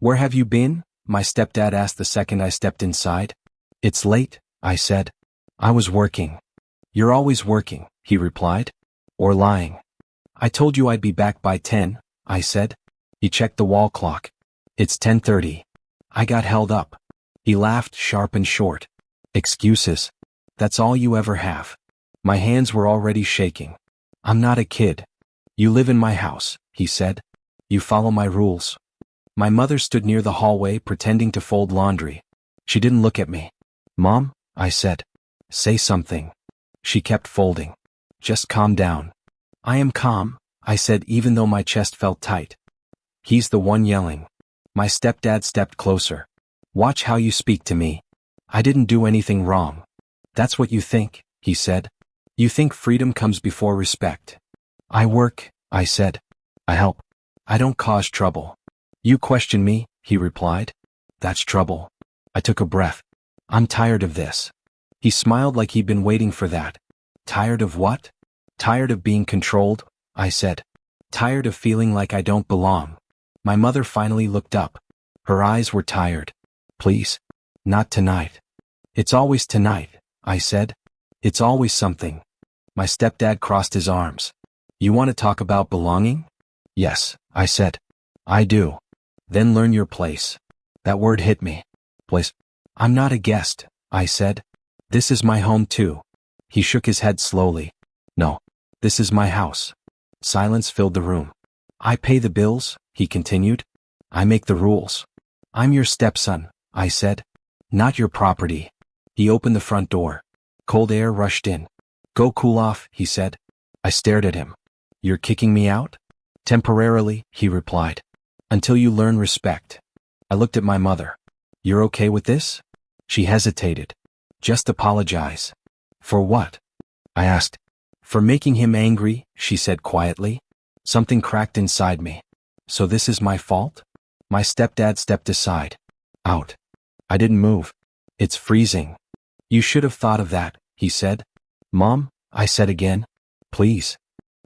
Where have you been? My stepdad asked the second I stepped inside. It's late, I said. I was working. You're always working, he replied. Or lying. I told you I'd be back by 10, I said. He checked the wall clock. It's 10:30. I got held up. He laughed, sharp and short. Excuses. That's all you ever have. My hands were already shaking. I'm not a kid. You live in my house, he said. You follow my rules. My mother stood near the hallway pretending to fold laundry. She didn't look at me. Mom, I said. Say something. She kept folding. Just calm down. I am calm, I said even though my chest felt tight. He's the one yelling. My stepdad stepped closer. Watch how you speak to me. I didn't do anything wrong. That's what you think, he said. You think freedom comes before respect. I work, I said. I help. I don't cause trouble. You question me, he replied. That's trouble. I took a breath. I'm tired of this. He smiled like he'd been waiting for that. Tired of what? Tired of being controlled, I said. Tired of feeling like I don't belong. My mother finally looked up. Her eyes were tired. Please. Not tonight. It's always tonight, I said. It's always something. My stepdad crossed his arms. You want to talk about belonging? Yes, I said. I do. Then learn your place. That word hit me. Place. I'm not a guest, I said. This is my home too. He shook his head slowly. No. This is my house. Silence filled the room. I pay the bills, he continued. I make the rules. I'm your stepson, I said. Not your property. He opened the front door. Cold air rushed in. Go cool off, he said. I stared at him. You're kicking me out? Temporarily, he replied. Until you learn respect. I looked at my mother. You're okay with this? She hesitated. Just apologize. For what? I asked. For making him angry, she said quietly. Something cracked inside me. So this is my fault? My stepdad stepped aside. Out. I didn't move. It's freezing. You should have thought of that, he said. Mom, I said again. Please.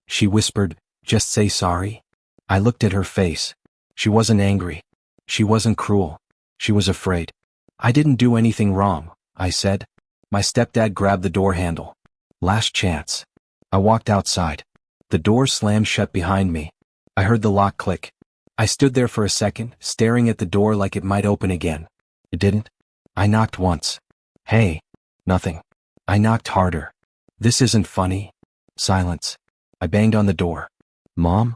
She whispered, just say sorry. I looked at her face. She wasn't angry. She wasn't cruel. She was afraid. I didn't do anything wrong, I said. My stepdad grabbed the door handle. Last chance. I walked outside. The door slammed shut behind me. I heard the lock click. I stood there for a second, staring at the door like it might open again. It didn't. I knocked once. Hey. Nothing. I knocked harder. This isn't funny. Silence. I banged on the door. Mom?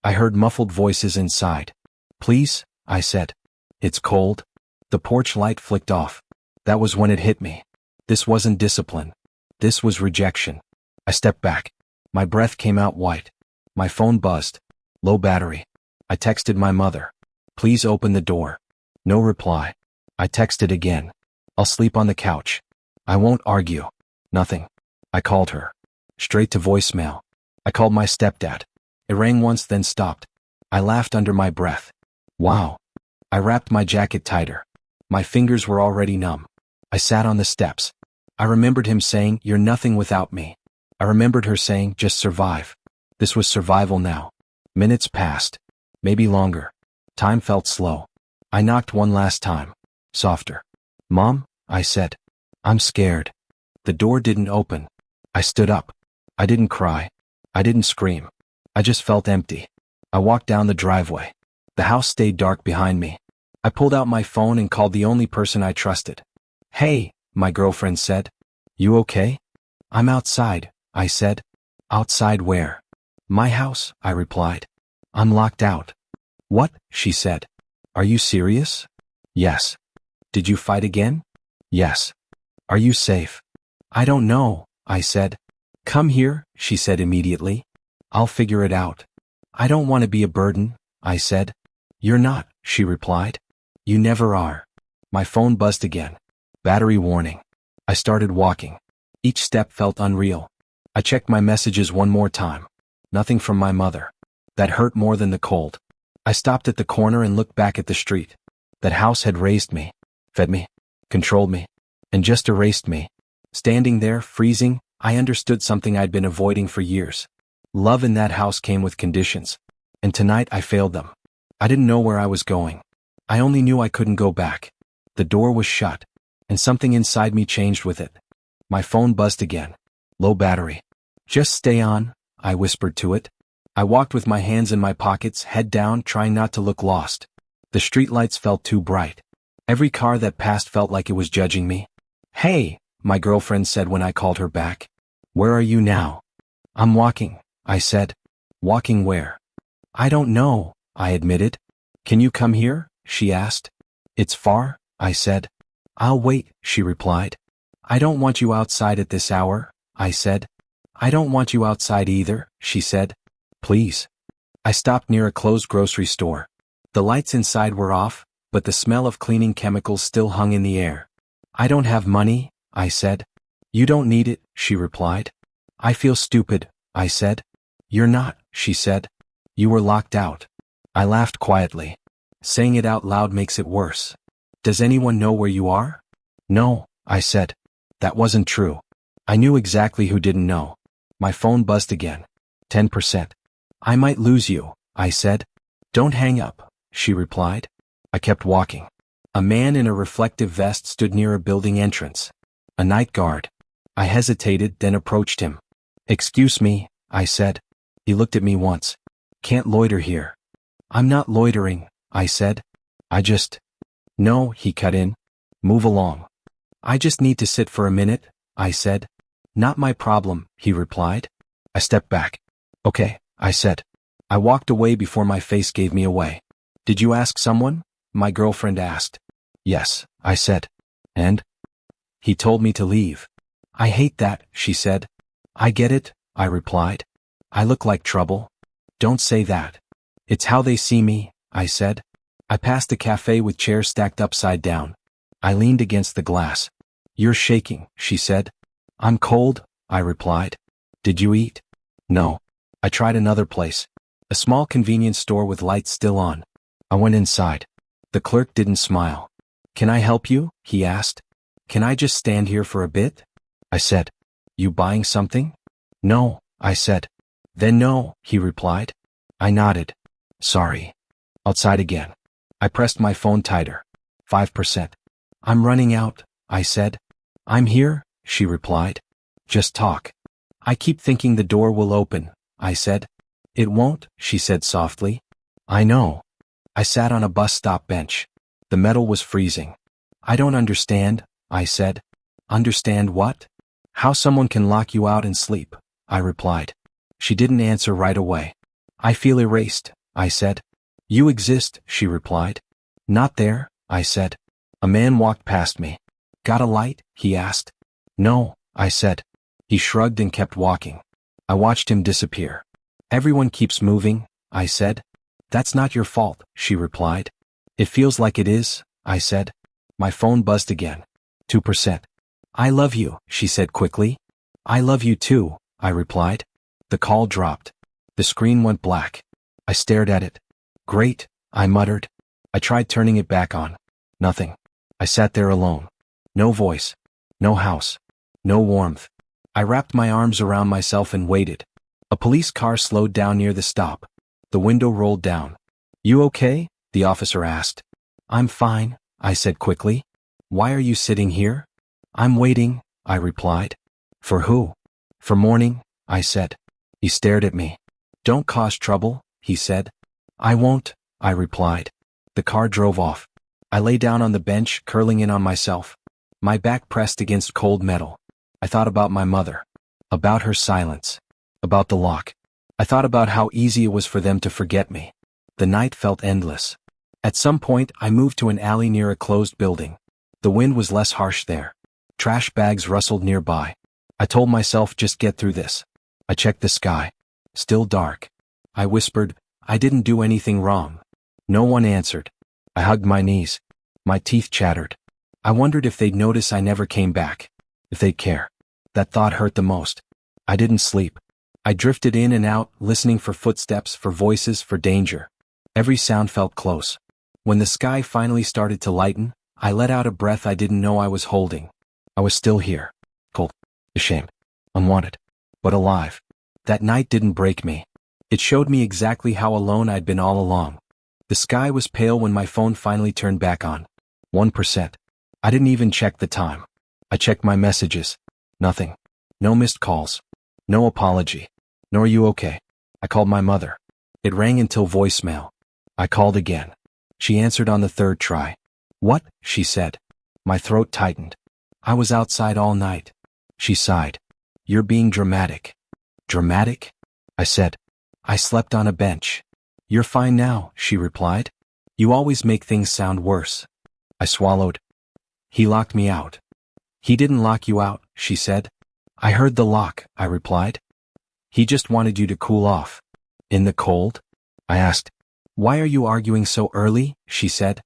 I heard muffled voices inside. Please, I said. It's cold. The porch light flicked off. That was when it hit me. This wasn't discipline. This was rejection. I stepped back. My breath came out white. My phone buzzed. Low battery. I texted my mother. Please open the door. No reply. I texted again. I'll sleep on the couch. I won't argue. Nothing. I called her. Straight to voicemail. I called my stepdad. It rang once then stopped. I laughed under my breath. Wow. I wrapped my jacket tighter. My fingers were already numb. I sat on the steps. I remembered him saying, you're nothing without me. I remembered her saying, just survive. This was survival now. Minutes passed. Maybe longer. Time felt slow. I knocked one last time. Softer. Mom, I said. I'm scared. The door didn't open. I stood up. I didn't cry. I didn't scream. I just felt empty. I walked down the driveway. The house stayed dark behind me. I pulled out my phone and called the only person I trusted. Hey, my girlfriend said. You okay? I'm outside, I said. Outside where? My house, I replied. I'm locked out. What? She said. Are you serious? Yes. Did you fight again? Yes. Are you safe? I don't know, I said. Come here, she said immediately. I'll figure it out. I don't want to be a burden, I said. You're not, she replied. You never are. My phone buzzed again. Battery warning. I started walking. Each step felt unreal. I checked my messages one more time. Nothing from my mother. That hurt more than the cold. I stopped at the corner and looked back at the street. That house had raised me, fed me, controlled me, and just erased me. Standing there, freezing, I understood something I'd been avoiding for years. Love in that house came with conditions. And tonight I failed them. I didn't know where I was going. I only knew I couldn't go back. The door was shut, and something inside me changed with it. My phone buzzed again. Low battery. Just stay on, I whispered to it. I walked with my hands in my pockets, head down, trying not to look lost. The streetlights felt too bright. Every car that passed felt like it was judging me. Hey, my girlfriend said when I called her back. Where are you now? I'm walking, I said. Walking where? I don't know, I admitted. Can you come here? She asked. It's far, I said. I'll wait, she replied. I don't want you outside at this hour, I said. I don't want you outside either, she said. Please. I stopped near a closed grocery store. The lights inside were off, but the smell of cleaning chemicals still hung in the air. I don't have money, I said. You don't need it, she replied. I feel stupid, I said. You're not, she said. You were locked out. I laughed quietly. Saying it out loud makes it worse. Does anyone know where you are? No, I said. That wasn't true. I knew exactly who didn't know. My phone buzzed again. 10%. I might lose you, I said. Don't hang up, she replied. I kept walking. A man in a reflective vest stood near a building entrance. A night guard. I hesitated, then approached him. Excuse me, I said. He looked at me once. Can't loiter here. I'm not loitering, I said. No, he cut in. Move along. I just need to sit for a minute, I said. Not my problem, he replied. I stepped back. Okay, I said. I walked away before my face gave me away. Did you ask someone? My girlfriend asked. Yes, I said. And? He told me to leave. I hate that, she said. I get it, I replied. I look like trouble. Don't say that. It's how they see me, I said. I passed a cafe with chairs stacked upside down. I leaned against the glass. You're shaking, she said. I'm cold, I replied. Did you eat? No. I tried another place. A small convenience store with lights still on. I went inside. The clerk didn't smile. Can I help you? He asked. Can I just stand here for a bit? I said. You buying something? No, I said. Then no, he replied. I nodded. Sorry. Outside again. I pressed my phone tighter. 5%. I'm running out, I said. I'm here, she replied. Just talk. I keep thinking the door will open, I said. It won't, she said softly. I know. I sat on a bus stop bench. The metal was freezing. I don't understand, I said. Understand what? How someone can lock you out and sleep, I replied. She didn't answer right away. I feel erased, I said. You exist, she replied. Not there, I said. A man walked past me. Got a light? He asked. No, I said. He shrugged and kept walking. I watched him disappear. Everyone keeps moving, I said. That's not your fault, she replied. It feels like it is, I said. My phone buzzed again. 2%. I love you, she said quickly. I love you too, I replied. The call dropped. The screen went black. I stared at it. Great, I muttered. I tried turning it back on. Nothing. I sat there alone. No voice. No house. No warmth. I wrapped my arms around myself and waited. A police car slowed down near the stop. The window rolled down. You okay? The officer asked. I'm fine, I said quickly. Why are you sitting here? I'm waiting, I replied. For who? For morning, I said. He stared at me. Don't cause trouble, he said. I won't, I replied. The car drove off. I lay down on the bench, curling in on myself. My back pressed against cold metal. I thought about my mother. About her silence. About the lock. I thought about how easy it was for them to forget me. The night felt endless. At some point, I moved to an alley near a closed building. The wind was less harsh there. Trash bags rustled nearby. I told myself, just get through this. I checked the sky. Still dark. I whispered, I didn't do anything wrong. No one answered. I hugged my knees. My teeth chattered. I wondered if they'd notice I never came back. If they'd care. That thought hurt the most. I didn't sleep. I drifted in and out, listening for footsteps, for voices, for danger. Every sound felt close. When the sky finally started to lighten, I let out a breath I didn't know I was holding. I was still here. Cold. Ashamed. Unwanted. But alive. That night didn't break me. It showed me exactly how alone I'd been all along. The sky was pale when my phone finally turned back on. 1%. I didn't even check the time. I checked my messages. Nothing. No missed calls. No apology. Nor "Are you okay?" I called my mother. It rang until voicemail. I called again. She answered on the third try. "What?" she said. My throat tightened. "I was outside all night." She sighed. "You're being dramatic." "Dramatic?" I said. "I slept on a bench." "You're fine now," she replied. "You always make things sound worse." I swallowed. "He locked me out." "He didn't lock you out," she said. "I heard the lock," I replied. "He just wanted you to cool off." "In the cold?" I asked. "Why are you arguing so early?" she said.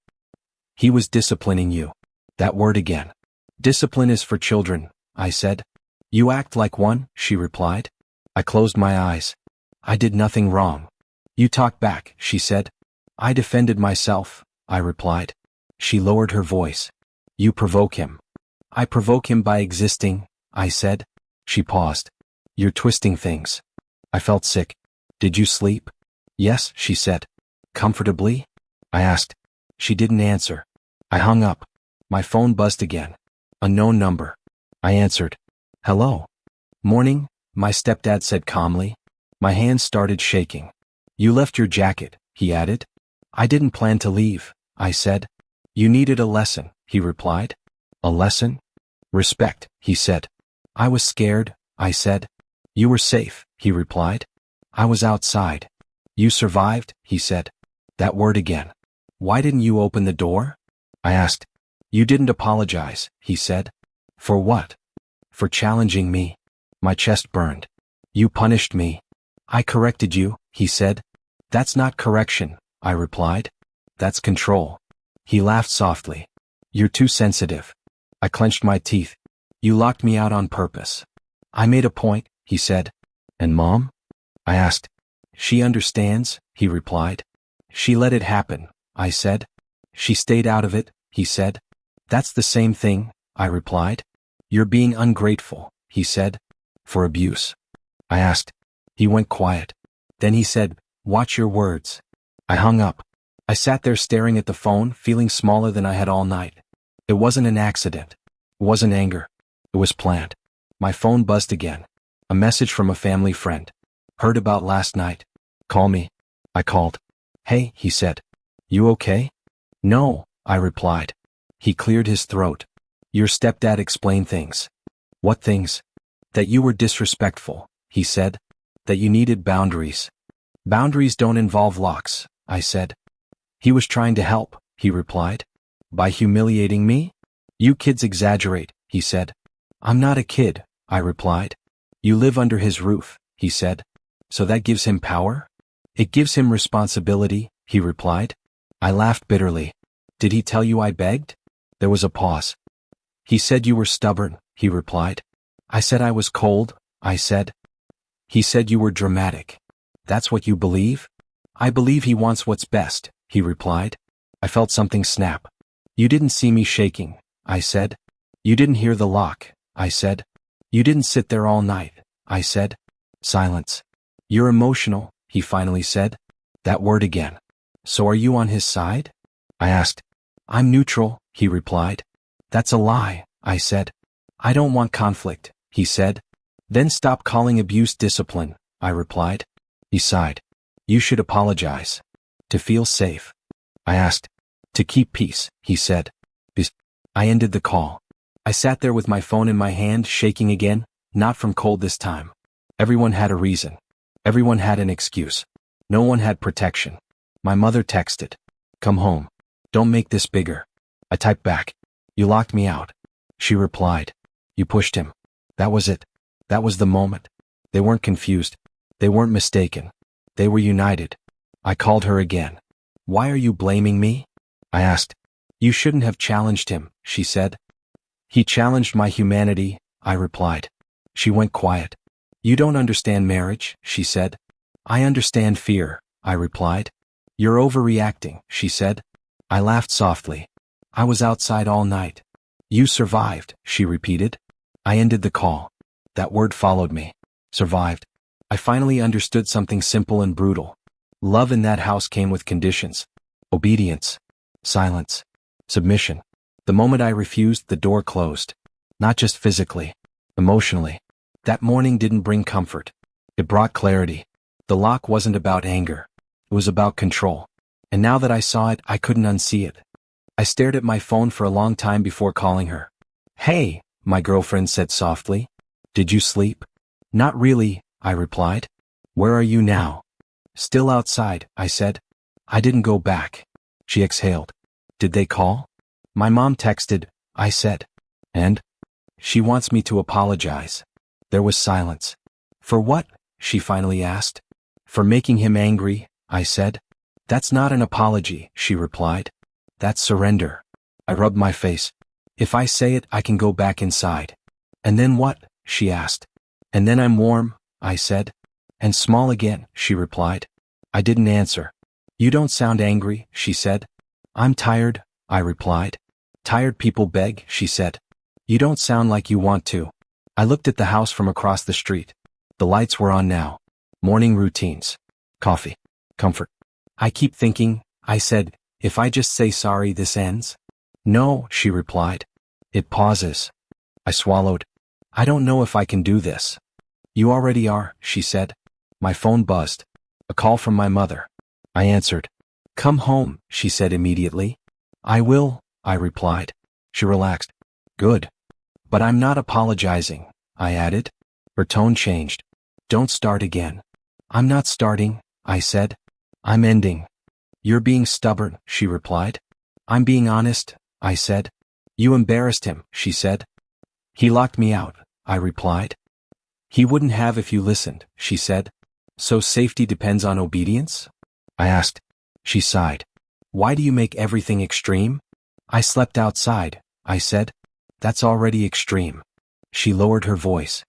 "He was disciplining you." That word again. "Discipline is for children," I said. "You act like one," she replied. I closed my eyes. "I did nothing wrong." "You talk back," she said. "I defended myself," I replied. She lowered her voice. "You provoke him." "I provoke him by existing," I said. She paused. "You're twisting things." I felt sick. "Did you sleep?" "Yes," she said. "Comfortably?" I asked. She didn't answer. I hung up. My phone buzzed again. Unknown number. I answered. "Hello." "Morning," my stepdad said calmly. My hands started shaking. "You left your jacket," he added. "I didn't plan to leave," I said. "You needed a lesson," he replied. "A lesson?" "Respect," he said. "I was scared," I said. "You were safe," he replied. "I was outside." "You survived," he said. That word again. "Why didn't you open the door?" I asked. "You didn't apologize," he said. "For what?" "For challenging me." My chest burned. "You punished me." "I corrected you," he said. "That's not correction," I replied. "That's control." He laughed softly. "You're too sensitive." I clenched my teeth. "You locked me out on purpose." "I made a point," he said. "And Mom?" I asked. "She understands," he replied. "She let it happen," I said. "She stayed out of it," he said. "That's the same thing," I replied. "You're being ungrateful," he said. "For abuse." I asked. He went quiet. Then he said, "Watch your words." I hung up. I sat there staring at the phone, feeling smaller than I had all night. It wasn't an accident. It wasn't anger. It was planned. My phone buzzed again. A message from a family friend. "Heard about last night. Call me." I called. "Hey," he said. "You okay?" "No," I replied. He cleared his throat. "Your stepdad explained things." "What things?" "That you were disrespectful," he said. "That you needed boundaries." "Boundaries don't involve locks," I said. "He was trying to help," he replied. "By humiliating me?" "You kids exaggerate," he said. "I'm not a kid," I replied. "You live under his roof," he said. "So that gives him power?" "It gives him responsibility," he replied. I laughed bitterly. "Did he tell you I begged?" There was a pause. "He said you were stubborn," he replied. "I said I was cold," I said. "He said you were dramatic." "That's what you believe?" "I believe he wants what's best," he replied. I felt something snap. "You didn't see me shaking," I said. "You didn't hear the lock," I said. "You didn't sit there all night," I said. Silence. "You're emotional," he finally said. That word again. "So are you on his side?" I asked. "I'm neutral," he replied. "That's a lie," I said. "I don't want conflict," he said. "Then stop calling abuse discipline," I replied. He sighed. "You should apologize." "To feel safe." I asked. "To keep peace," he said. I ended the call. I sat there with my phone in my hand, shaking again, not from cold this time. Everyone had a reason. Everyone had an excuse. No one had protection. My mother texted. "Come home. Don't make this bigger." I typed back. "You locked me out." She replied. "You pushed him." That was it. That was the moment. They weren't confused. They weren't mistaken. They were united. I called her again. "Why are you blaming me?" I asked. "You shouldn't have challenged him," she said. "He challenged my humanity," I replied. She went quiet. "You don't understand marriage," she said. "I understand fear," I replied. "You're overreacting," she said. I laughed softly. "I was outside all night." "You survived," she repeated. I ended the call. That word followed me. Survived. I finally understood something simple and brutal. Love in that house came with conditions. Obedience. Silence. Submission. The moment I refused, the door closed. Not just physically. Emotionally. That morning didn't bring comfort. It brought clarity. The lock wasn't about anger. It was about control. And now that I saw it, I couldn't unsee it. I stared at my phone for a long time before calling her. "Hey," my girlfriend said softly. "Did you sleep?" "Not really," I replied. "Where are you now?" "Still outside," I said. "I didn't go back." She exhaled. "Did they call?" "My mom texted," I said. "And?" "She wants me to apologize." There was silence. "For what?" she finally asked. "For making him angry," I said. "That's not an apology," she replied. "That's surrender." I rubbed my face. "If I say it, I can go back inside." "And then what?" she asked. "And then I'm warm," I said. "And small again," she replied. I didn't answer. "You don't sound angry," she said. "I'm tired," I replied. "Tired people beg," she said. "You don't sound like you want to." I looked at the house from across the street. The lights were on now. Morning routines. Coffee. Comfort. "I keep thinking," I said, "if I just say sorry, this ends." "No," she replied. "It pauses." I swallowed. "I don't know if I can do this." "You already are," she said. My phone buzzed. A call from my mother. I answered. "Come home," she said immediately. "I will," I replied. She relaxed. "Good. But I'm not apologizing," I added. Her tone changed. "Don't start again." "I'm not starting," I said. "I'm ending." "You're being stubborn," she replied. "I'm being honest," I said. "You embarrassed him," she said. "He locked me out," I replied. "He wouldn't have if you listened," she said. "So safety depends on obedience?" I asked. She sighed. "Why do you make everything extreme?" "I slept outside," I said. "That's already extreme." She lowered her voice.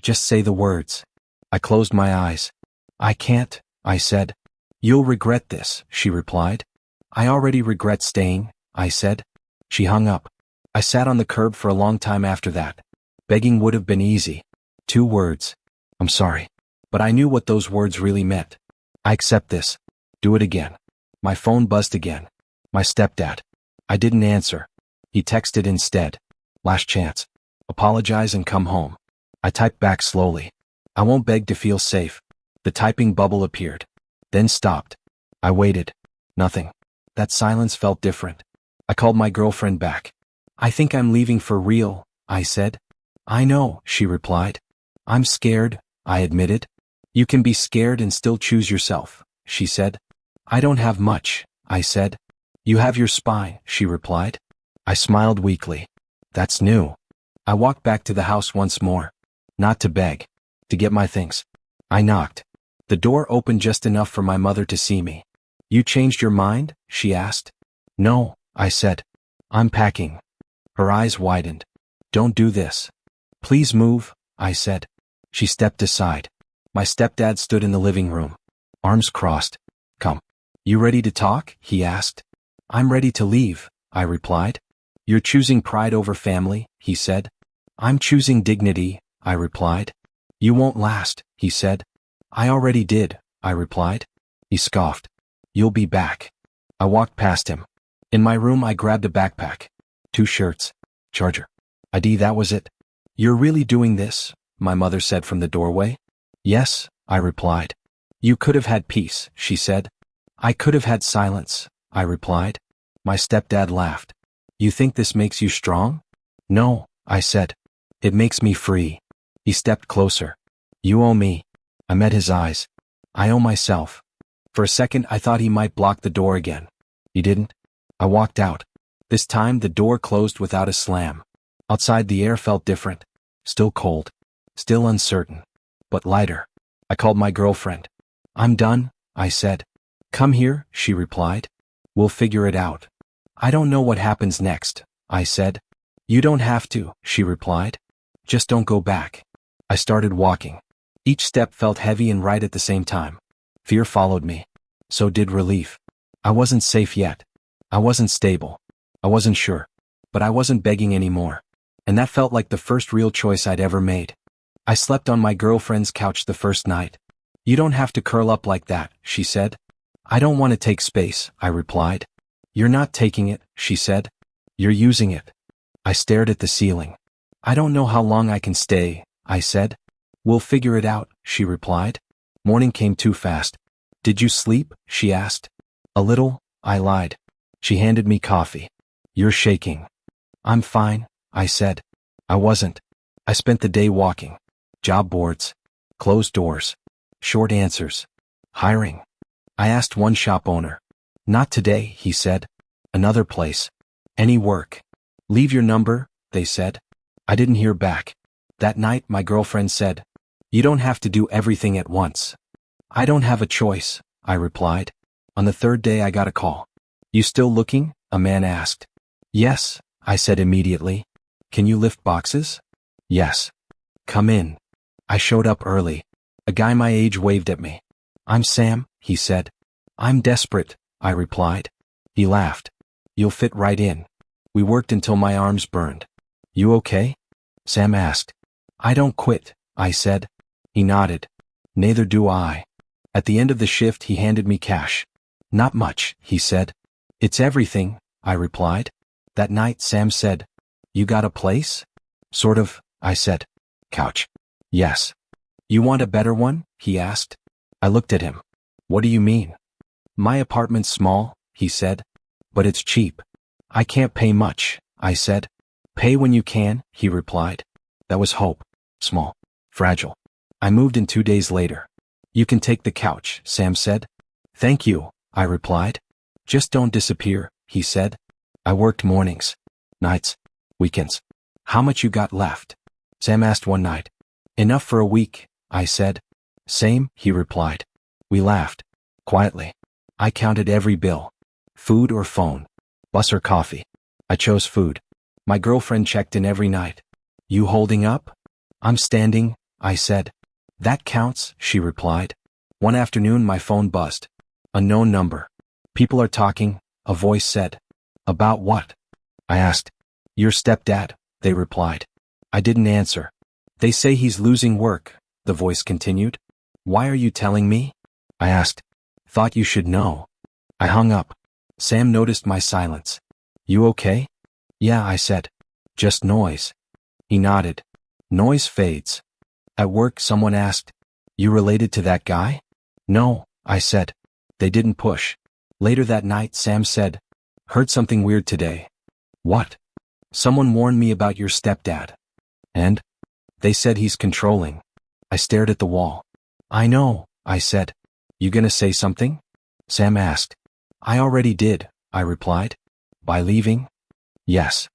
"Just say the words." I closed my eyes. "I can't," I said. "You'll regret this," she replied. "I already regret staying," I said. She hung up. I sat on the curb for a long time after that. Begging would have been easy. 2 words. "I'm sorry." But I knew what those words really meant. "I accept this. Do it again." My phone buzzed again. My stepdad. I didn't answer. He texted instead. "Last chance. Apologize and come home." I typed back slowly. "I won't beg to feel safe." The typing bubble appeared. Then stopped. I waited. Nothing. That silence felt different. I called my girlfriend back. "I think I'm leaving for real," I said. "I know," she replied. "I'm scared," I admitted. "You can be scared and still choose yourself," she said. "I don't have much," I said. "You have your spine," she replied. I smiled weakly. "That's new." I walked back to the house once more. Not to beg. To get my things. I knocked. The door opened just enough for my mother to see me. "You changed your mind?" she asked. "No," I said. "I'm packing." Her eyes widened. "Don't do this." "Please move," I said. She stepped aside. My stepdad stood in the living room. Arms crossed. "Come. You ready to talk?" he asked. "I'm ready to leave," I replied. "You're choosing pride over family," he said. "I'm choosing dignity," I replied. "You won't last," he said. "I already did," I replied. He scoffed. "You'll be back." I walked past him. In my room I grabbed a backpack. 2 shirts. Charger. ID, that was it. "You're really doing this?" my mother said from the doorway. "Yes," I replied. "You could have had peace," she said. "I could have had silence," I replied. My stepdad laughed. "You think this makes you strong?" "No," I said. "It makes me free." He stepped closer. "You owe me." I met his eyes. "I owe myself." For a second I thought he might block the door again. He didn't. I walked out. This time the door closed without a slam. Outside the air felt different. Still cold. Still uncertain. But lighter. I called my girlfriend. "I'm done," I said. "Come here," she replied. "We'll figure it out." "I don't know what happens next," I said. "You don't have to," she replied. "Just don't go back." I started walking. Each step felt heavy and right at the same time. Fear followed me. So did relief. I wasn't safe yet. I wasn't stable. I wasn't sure. But I wasn't begging anymore. And that felt like the first real choice I'd ever made. I slept on my girlfriend's couch the first night. "You don't have to curl up like that," she said. "I don't want to take space," I replied. You're not taking it, she said. You're using it. I stared at the ceiling. I don't know how long I can stay, I said. We'll figure it out, she replied. Morning came too fast. Did you sleep? She asked. A little, I lied. She handed me coffee. You're shaking. I'm fine, I said. I wasn't. I spent the day walking. Job boards. Closed doors. Short answers. Hiring. I asked one shop owner. Not today, he said. Another place. Any work. Leave your number, they said. I didn't hear back. That night my girlfriend said, you don't have to do everything at once. I don't have a choice, I replied. On the third day I got a call. You still looking? A man asked. Yes, I said immediately. Can you lift boxes? Yes. Come in. I showed up early. A guy my age waved at me. I'm Sam, he said. I'm desperate, I replied. He laughed. You'll fit right in. We worked until my arms burned. You okay? Sam asked. I don't quit, I said. He nodded. Neither do I. At the end of the shift he handed me cash. Not much, he said. It's everything, I replied. That night Sam said, you got a place? Sort of, I said. Couch. Yes. You want a better one? He asked. I looked at him. What do you mean? My apartment's small, he said. But it's cheap. I can't pay much, I said. Pay when you can, he replied. That was hope. Small. Fragile. I moved in 2 days later. You can take the couch, Sam said. Thank you, I replied. Just don't disappear, he said. I worked mornings, nights, weekends. How much you got left? Sam asked one night. Enough for a week, I said. Same, he replied. We laughed. Quietly. I counted every bill. Food or phone. Bus or coffee. I chose food. My girlfriend checked in every night. You holding up? I'm standing, I said. That counts, she replied. One afternoon my phone buzzed. Unknown number. People are talking, a voice said. About what? I asked. Your stepdad, they replied. I didn't answer. They say he's losing work, the voice continued. Why are you telling me? I asked. Thought you should know. I hung up. Sam noticed my silence. You okay? Yeah, I said. Just noise. He nodded. Noise fades. At work someone asked, you related to that guy? No, I said. They didn't push. Later that night Sam said, heard something weird today. What? Someone warned me about your stepdad. And? They said he's controlling. I stared at the wall. I know, I said. You gonna say something? Sam asked. I already did, I replied. By leaving? Yes.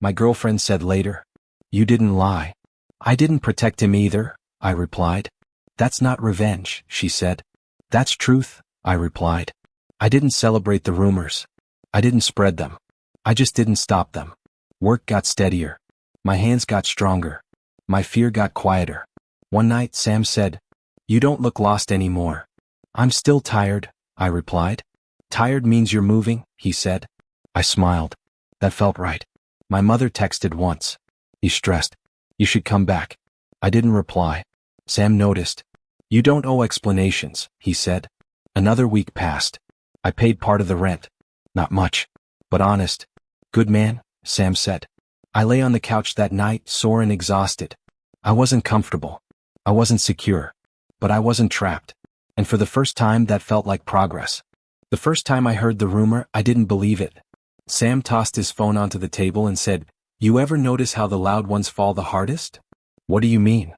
My girlfriend said later. You didn't lie. I didn't protect him either, I replied. That's not revenge, she said. That's truth, I replied. I didn't celebrate the rumors. I didn't spread them. I just didn't stop them. Work got steadier. My hands got stronger. My fear got quieter. One night Sam said, you don't look lost anymore. I'm still tired, I replied. Tired means you're moving, he said. I smiled. That felt right. My mother texted once. He's stressed. You should come back. I didn't reply. Sam noticed. You don't owe explanations, he said. Another week passed. I paid part of the rent. Not much, but honest. Good man, Sam said. I lay on the couch that night, sore and exhausted. I wasn't comfortable. I wasn't secure. But I wasn't trapped. And for the first time that felt like progress. The first time I heard the rumor, I didn't believe it. Sam tossed his phone onto the table and said, you ever notice how the loud ones fall the hardest? What do you mean?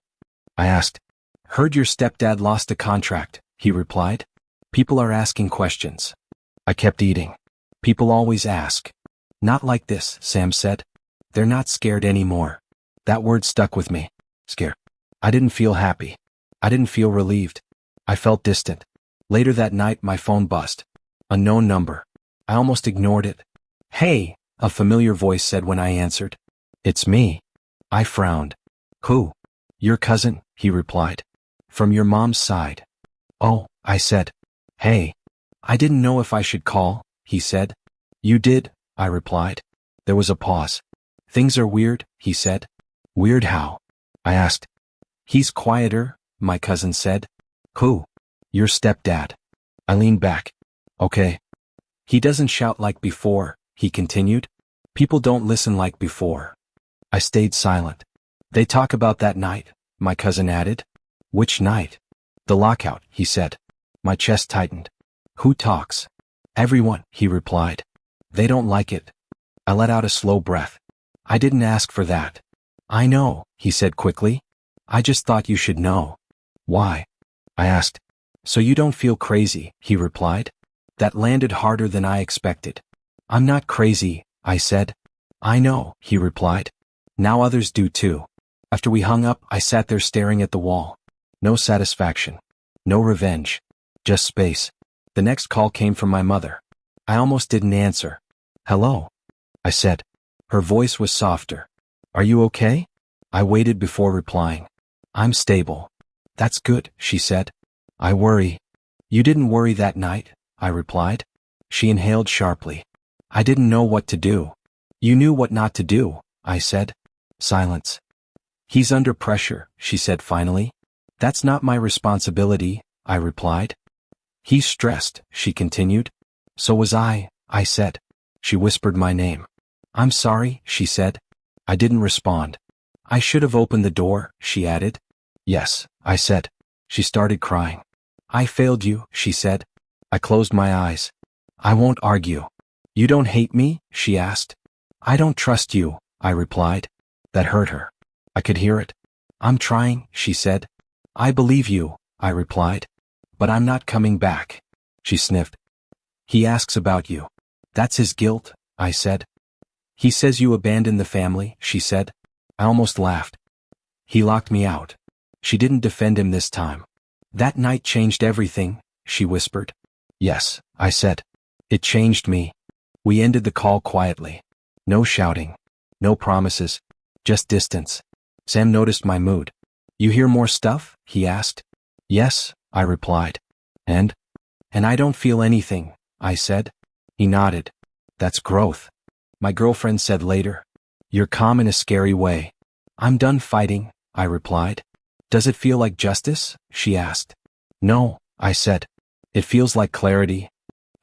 I asked. Heard your stepdad lost a contract, he replied. People are asking questions. I kept eating. People always ask. Not like this, Sam said. They're not scared anymore. That word stuck with me. Scared. I didn't feel happy. I didn't feel relieved. I felt distant. Later that night my phone buzzed. Unknown number. I almost ignored it. Hey, a familiar voice said when I answered. It's me. I frowned. Who? Your cousin, he replied. From your mom's side. Oh, I said. Hey. I didn't know if I should call, he said. You did, I replied. There was a pause. Things are weird, he said. Weird how? I asked. He's quieter, my cousin said. Who? Your stepdad. I leaned back. Okay. He doesn't shout like before, he continued. People don't listen like before. I stayed silent. They talk about that night, my cousin added. Which night? The lockout, he said. My chest tightened. Who talks? Everyone, he replied. They don't like it. I let out a slow breath. I didn't ask for that. I know, he said quickly. I just thought you should know. Why? I asked. So you don't feel crazy, he replied. That landed harder than I expected. I'm not crazy, I said. I know, he replied. Now others do too. After we hung up, I sat there staring at the wall. No satisfaction. No revenge. Just space. The next call came from my mother. I almost didn't answer. Hello? I said. Her voice was softer. Are you okay? I waited before replying. I'm stable. That's good, she said. I worry. You didn't worry that night, I replied. She inhaled sharply. I didn't know what to do. You knew what not to do, I said. Silence. He's under pressure, she said finally. That's not my responsibility, I replied. He's stressed, she continued. So was I said. She whispered my name. I'm sorry, she said. I didn't respond. I should have opened the door, she added. Yes, I said. She started crying. I failed you, she said. I closed my eyes. I won't argue. You don't hate me? She asked. I don't trust you, I replied. That hurt her. I could hear it. I'm trying, she said. I believe you, I replied. But I'm not coming back. She sniffed. He asks about you. That's his guilt, I said. He says you abandoned the family, she said. I almost laughed. He locked me out. She didn't defend him this time. That night changed everything, she whispered. Yes, I said. It changed me. We ended the call quietly. No shouting. No promises. Just distance. Sam noticed my mood. You hear more stuff? He asked. Yes, I replied. And I don't feel anything, I said. He nodded. That's growth. My girlfriend said later. You're calm in a scary way. I'm done fighting, I replied. Does it feel like justice? She asked. No, I said. It feels like clarity.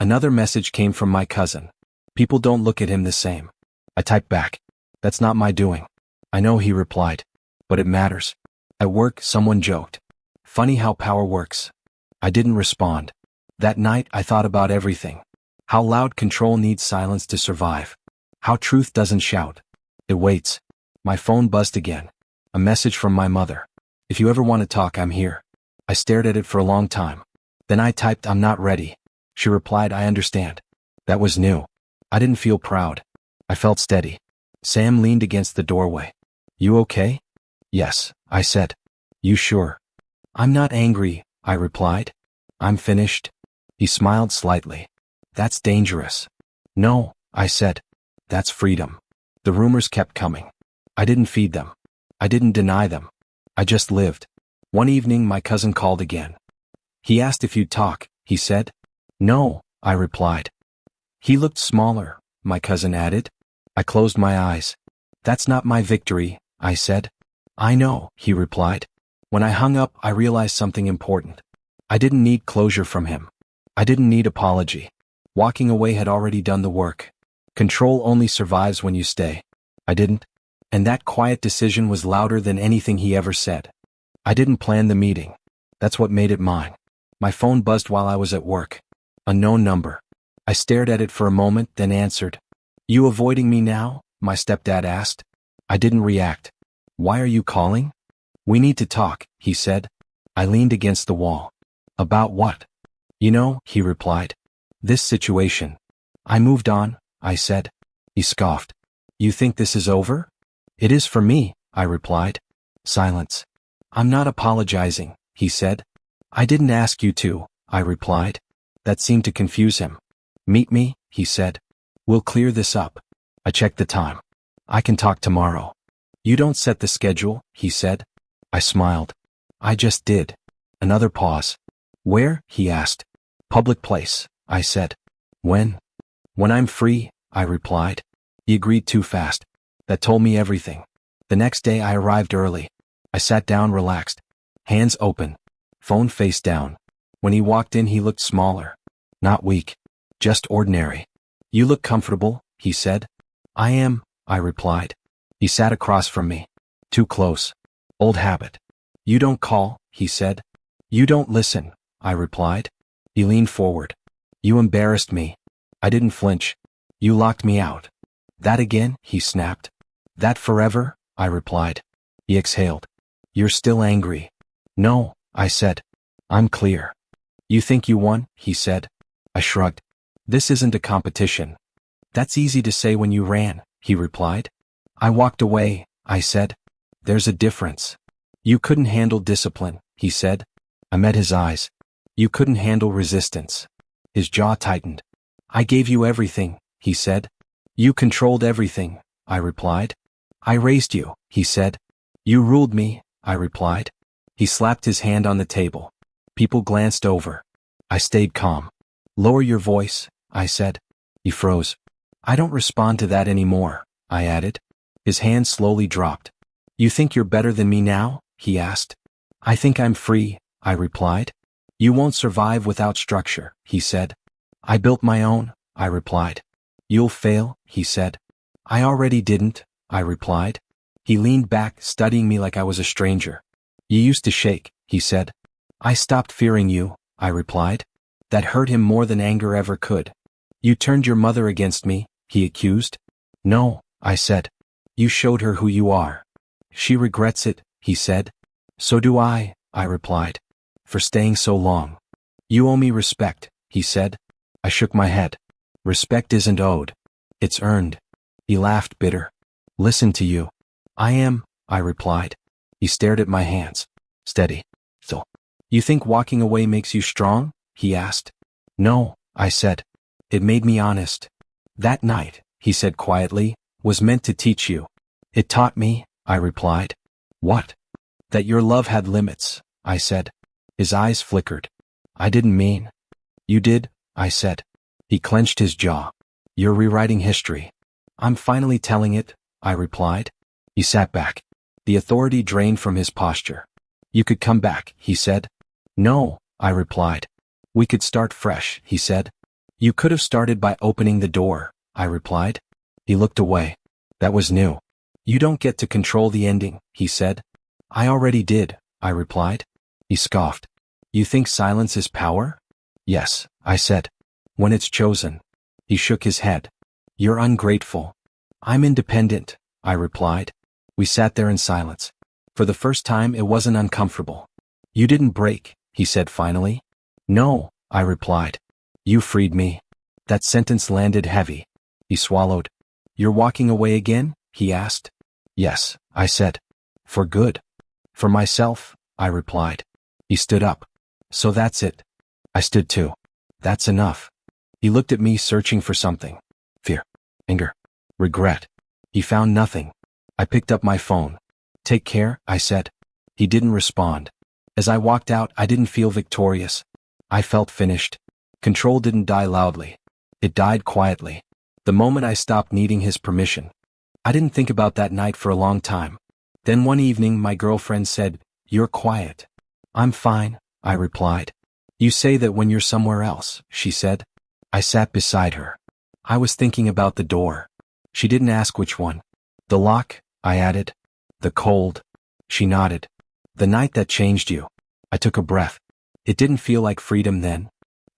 Another message came from my cousin. People don't look at him the same. I typed back. That's not my doing. I know, he replied. But it matters. At work, someone joked. Funny how power works. I didn't respond. That night, I thought about everything. How loud control needs silence to survive. How truth doesn't shout. It waits. My phone buzzed again. A message from my mother. If you ever want to talk, I'm here. I stared at it for a long time. Then I typed, I'm not ready. She replied, I understand. That was new. I didn't feel proud. I felt steady. Sam leaned against the doorway. You okay? Yes, I said. You sure? I'm not angry, I replied. I'm finished. He smiled slightly. That's dangerous. No, I said. That's freedom. The rumors kept coming. I didn't feed them. I didn't deny them. I just lived. One evening, my cousin called again. He asked if you'd talk, he said. No, I replied. He looked smaller, my cousin added. I closed my eyes. That's not my victory, I said. I know, he replied. When I hung up, I realized something important. I didn't need closure from him. I didn't need apology. Walking away had already done the work. Control only survives when you stay. I didn't. And that quiet decision was louder than anything he ever said. I didn't plan the meeting. That's what made it mine. My phone buzzed while I was at work. Unknown number. I stared at it for a moment, then answered. You avoiding me now? My stepdad asked. I didn't react. Why are you calling? We need to talk, he said. I leaned against the wall. About what? You know, he replied. This situation. I moved on, I said. He scoffed. You think this is over? It is for me, I replied. Silence. I'm not apologizing, he said. I didn't ask you to, I replied. That seemed to confuse him. Meet me, he said. We'll clear this up. I checked the time. I can talk tomorrow. You don't set the schedule, he said. I smiled. I just did. Another pause. Where? He asked. Public place, I said. When? When I'm free, I replied. He agreed too fast. That told me everything. The next day I arrived early. I sat down relaxed. Hands open. Phone face down. When he walked in, he looked smaller. Not weak. Just ordinary. You look comfortable, he said. I am, I replied. He sat across from me. Too close. Old habit. You don't call, he said. You don't listen, I replied. He leaned forward. You embarrassed me. I didn't flinch. You locked me out. That again, he snapped. That forever, I replied. He exhaled. You're still angry. No, I said. I'm clear. You think you won, he said. I shrugged. This isn't a competition. That's easy to say when you ran, he replied. I walked away, I said. There's a difference. You couldn't handle discipline, he said. I met his eyes. You couldn't handle resistance. His jaw tightened. I gave you everything, he said. You controlled everything, I replied. I raised you, he said. You ruled me, I replied. He slapped his hand on the table. People glanced over. I stayed calm. Lower your voice, I said. He froze. I don't respond to that anymore, I added. His hand slowly dropped. You think you're better than me now? He asked. I think I'm free, I replied. You won't survive without structure, he said. I built my own, I replied. You'll fail, he said. I already didn't, I replied. He leaned back, studying me like I was a stranger. You used to shake, he said. I stopped fearing you, I replied. That hurt him more than anger ever could. You turned your mother against me, he accused. No, I said. You showed her who you are. She regrets it, he said. So do I replied. For staying so long. You owe me respect, he said. I shook my head. Respect isn't owed. It's earned. He laughed bitter. Listen to you. I am, I replied. He stared at my hands. Steady. Still. You think walking away makes you strong? He asked. No, I said. It made me honest. That night, he said quietly, was meant to teach you. It taught me, I replied. What? That your love had limits, I said. His eyes flickered. I didn't mean. You did, I said. He clenched his jaw. You're rewriting history. I'm finally telling it, I replied. He sat back. The authority drained from his posture. You could come back, he said. No, I replied. We could start fresh, he said. You could have started by opening the door, I replied. He looked away. That was new. You don't get to control the ending, he said. I already did, I replied. He scoffed. You think silence is power? Yes, I said. When it's chosen. He shook his head. You're ungrateful. I'm independent, I replied. We sat there in silence. For the first time it wasn't uncomfortable. You didn't break, he said finally. No, I replied. You freed me. That sentence landed heavy. He swallowed. You're walking away again? He asked. Yes, I said. For good. For myself, I replied. He stood up. So that's it. I stood too. That's enough. He looked at me searching for something. Fear. Anger. Regret. He found nothing. I picked up my phone. Take care, I said. He didn't respond. As I walked out, I didn't feel victorious. I felt finished. Control didn't die loudly. It died quietly. The moment I stopped needing his permission. I didn't think about that night for a long time. Then one evening my girlfriend said, You're quiet. I'm fine, I replied. You say that when you're somewhere else, she said. I sat beside her. I was thinking about the door. She didn't ask which one. The lock, I added. The cold. She nodded. The night that changed you. I took a breath. It didn't feel like freedom then.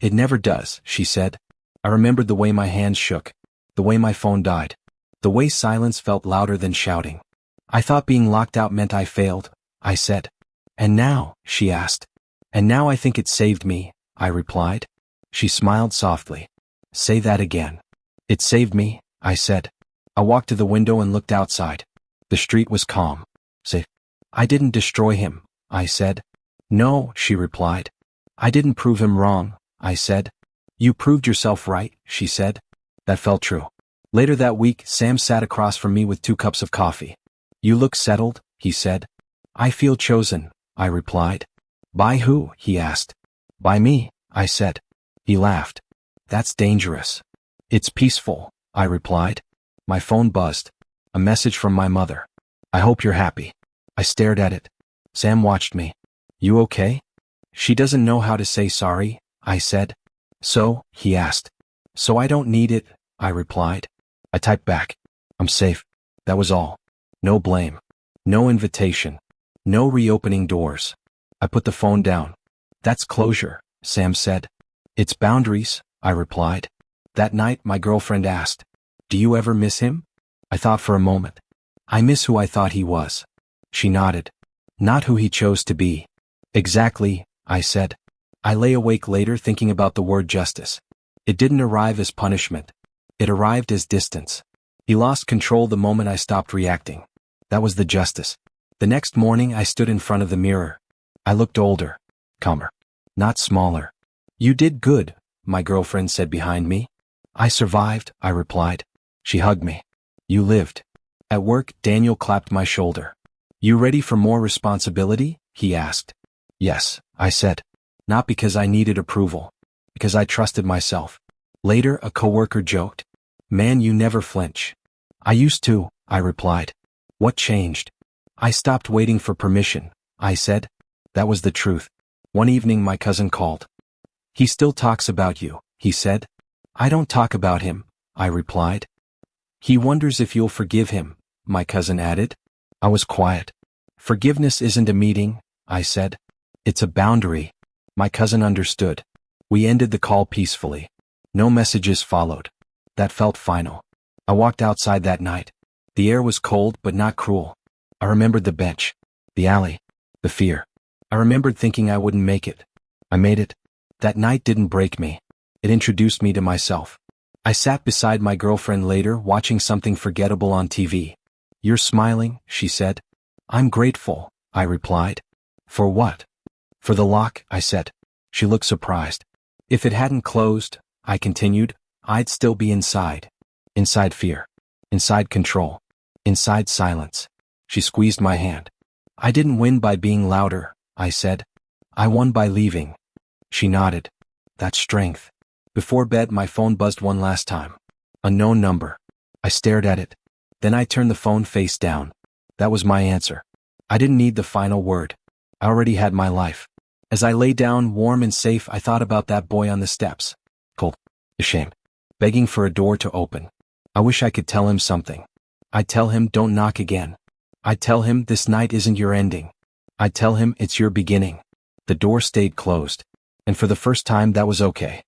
It never does, she said. I remembered the way my hands shook. The way my phone died. The way silence felt louder than shouting. I thought being locked out meant I failed, I said. And now, she asked. And now I think it saved me, I replied. She smiled softly. Say that again. It saved me, I said. I walked to the window and looked outside. The street was calm. Safe. I didn't destroy him, I said. No, she replied. I didn't prove him wrong, I said. You proved yourself right, she said. That felt true. Later that week, Sam sat across from me with 2 cups of coffee. You look settled, he said. I feel chosen, I replied. By who? He asked. By me, I said. He laughed. That's dangerous. It's peaceful, I replied. My phone buzzed. A message from my mother. I hope you're happy. I stared at it. Sam watched me. You okay? She doesn't know how to say sorry, I said. So, he asked. So I don't need it, I replied. I typed back. I'm safe. That was all. No blame. No invitation. No reopening doors. I put the phone down. That's closure, Sam said. It's boundaries, I replied. That night my girlfriend asked, do you ever miss him? I thought for a moment. I miss who I thought he was. She nodded. Not who he chose to be. Exactly, I said. I lay awake later thinking about the word justice. It didn't arrive as punishment. It arrived as distance. He lost control the moment I stopped reacting. That was the justice. The next morning I stood in front of the mirror. I looked older, calmer, not smaller. You did good, my girlfriend said behind me. I survived, I replied. She hugged me. You lived. At work, Daniel clapped my shoulder. You ready for more responsibility? He asked. Yes, I said. Not because I needed approval. Because I trusted myself. Later, a coworker joked. Man, you never flinch. I used to, I replied. What changed? I stopped waiting for permission, I said. That was the truth. One evening my cousin called. He still talks about you, he said. I don't talk about him, I replied. He wonders if you'll forgive him, my cousin added. I was quiet. Forgiveness isn't a meeting, I said. It's a boundary. My cousin understood. We ended the call peacefully. No messages followed. That felt final. I walked outside that night. The air was cold but not cruel. I remembered the bench, the alley, the fear. I remembered thinking I wouldn't make it. I made it. That night didn't break me. It introduced me to myself. I sat beside my girlfriend later watching something forgettable on TV. You're smiling, she said. I'm grateful, I replied. For what? For the lock, I said. She looked surprised. If it hadn't closed, I continued, I'd still be inside. Inside fear. Inside control. Inside silence. She squeezed my hand. I didn't win by being louder, I said. I won by leaving. She nodded. That's strength. Before bed my phone buzzed one last time. Unknown number. I stared at it. Then I turned the phone face down. That was my answer. I didn't need the final word. I already had my life. As I lay down, warm and safe, I thought about that boy on the steps. Cold. Ashamed. Begging for a door to open. I wish I could tell him something. I'd tell him don't knock again. I'd tell him this night isn't your ending. I'd tell him it's your beginning. The door stayed closed. And for the first time that was okay.